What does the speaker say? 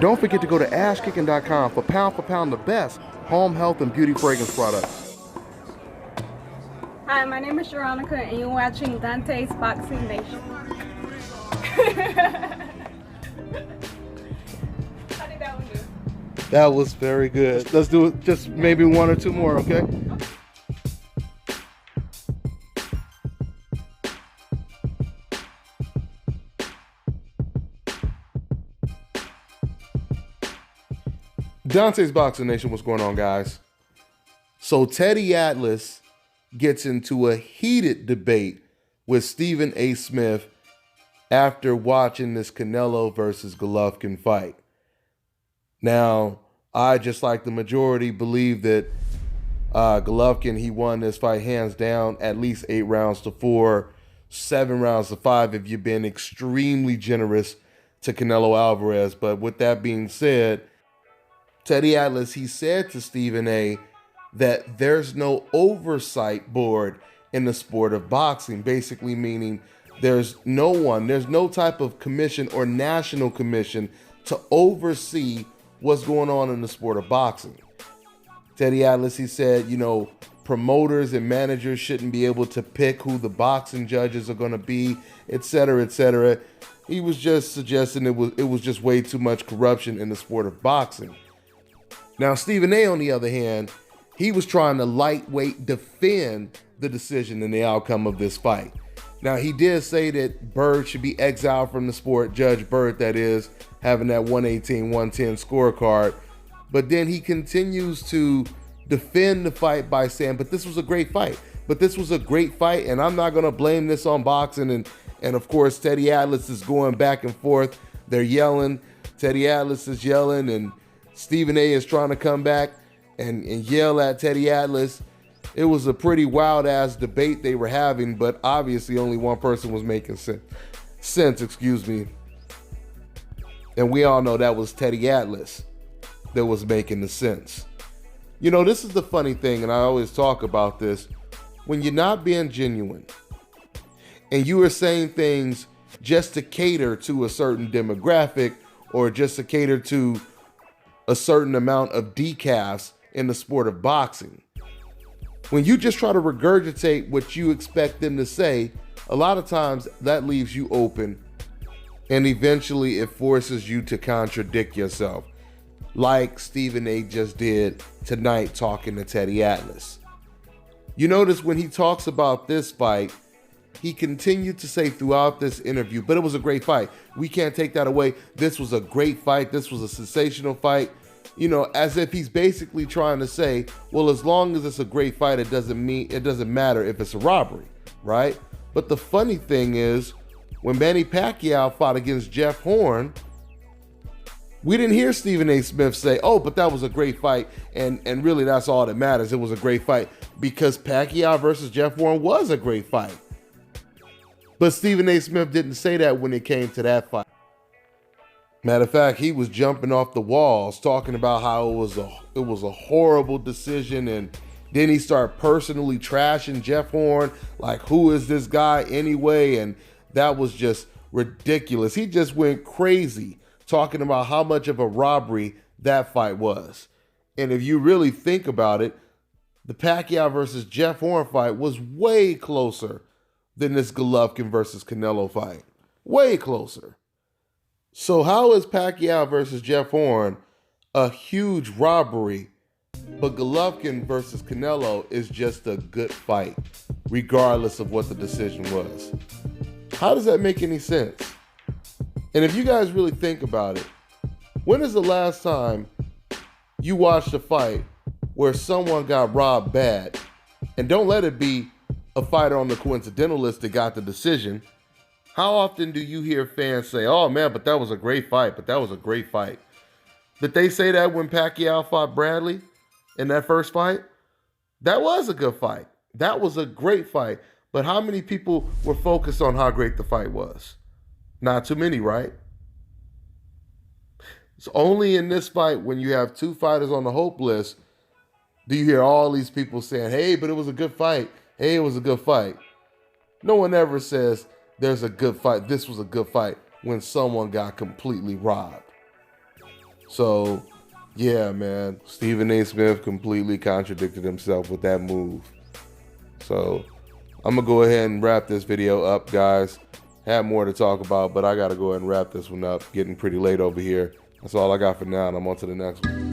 Don't forget to go to asskicking.com for pound the best home health and beauty fragrance products. Hi, my name is Veronica, and you're watching Dante's Boxing Nation. How did that one do? That was very good. Let's do it just maybe one or two more, okay? Dante's Boxing Nation, what's going on, guys? So Teddy Atlas gets into a heated debate with Stephen A. Smith after watching this Canelo versus Golovkin fight. Now, I, just like the majority, believe that Golovkin, he won this fight hands down, at least 8 rounds to 4, 7 rounds to 5 if you've been extremely generous to Canelo Alvarez. But with that being said, Teddy Atlas, he said to Stephen A. that there's no oversight board in the sport of boxing, basically meaning there's no type of commission or national commission to oversee what's going on in the sport of boxing. Teddy Atlas, he said, promoters and managers shouldn't be able to pick who the boxing judges are going to be, et cetera, et cetera. He was just suggesting it was just way too much corruption in the sport of boxing. Now, Stephen A., on the other hand, he was trying to lightweight defend the decision and the outcome of this fight. Now, he did say that Bird should be exiled from the sport, Judge Bird, that is, having that 118-110 scorecard. But then he continues to defend the fight by saying, but this was a great fight. And I'm not going to blame this on boxing. And of course, Teddy Atlas is going back and forth. They're yelling. Teddy Atlas is yelling, and Stephen A. is trying to come back and yell at Teddy Atlas. It was a pretty wild-ass debate they were having, but obviously only one person was making sense. And we all know that was Teddy Atlas that was making the sense. This is the funny thing, and I always talk about this. When you're not being genuine and you are saying things just to cater to a certain demographic or just to cater to a certain amount of decafs in the sport of boxing, when you just try to regurgitate what you expect them to say, a lot of times that leaves you open, and eventually it forces you to contradict yourself, like Stephen A. just did tonight talking to Teddy Atlas. You notice when he talks about this fight, he continued to say throughout this interview, but it was a great fight. We can't take that away. This was a great fight. This was a sensational fight. As if he's basically trying to say, well, as long as it's a great fight, it doesn't matter if it's a robbery, right? But the funny thing is, when Manny Pacquiao fought against Jeff Horn, we didn't hear Stephen A. Smith say, oh, but that was a great fight, and really that's all that matters. It was a great fight, because Pacquiao versus Jeff Horn was a great fight. But Stephen A. Smith didn't say that when it came to that fight. Matter of fact, he was jumping off the walls talking about how it was a horrible decision, and then he started personally trashing Jeff Horn, like, who is this guy anyway? And that was just ridiculous. He just went crazy talking about how much of a robbery that fight was. And if you really think about it, the Pacquiao versus Jeff Horn fight was way closer than this Golovkin versus Canelo fight. Way closer. So how is Pacquiao versus Jeff Horn a huge robbery, but Golovkin versus Canelo is just a good fight, regardless of what the decision was? How does that make any sense? And if you guys really think about it, when is the last time you watched a fight where someone got robbed bad? And don't let it be a fighter on the coincidental list that got the decision. How often do you hear fans say, oh man, but that was a great fight, Did they say that when Pacquiao fought Bradley in that first fight? That was a good fight. That was a great fight. But how many people were focused on how great the fight was? Not too many, right? It's only in this fight, when you have two fighters on the hope list, do you hear all these people saying, hey, but it was a good fight. Hey, it was a good fight. No one ever says there's a good fight. This was a good fight when someone got completely robbed. So, yeah, man, Stephen A. Smith completely contradicted himself with that move. So, I'm going to go ahead and wrap this video up, guys. Have more to talk about, but I got to go ahead and wrap this one up. Getting pretty late over here. That's all I got for now, and I'm on to the next one.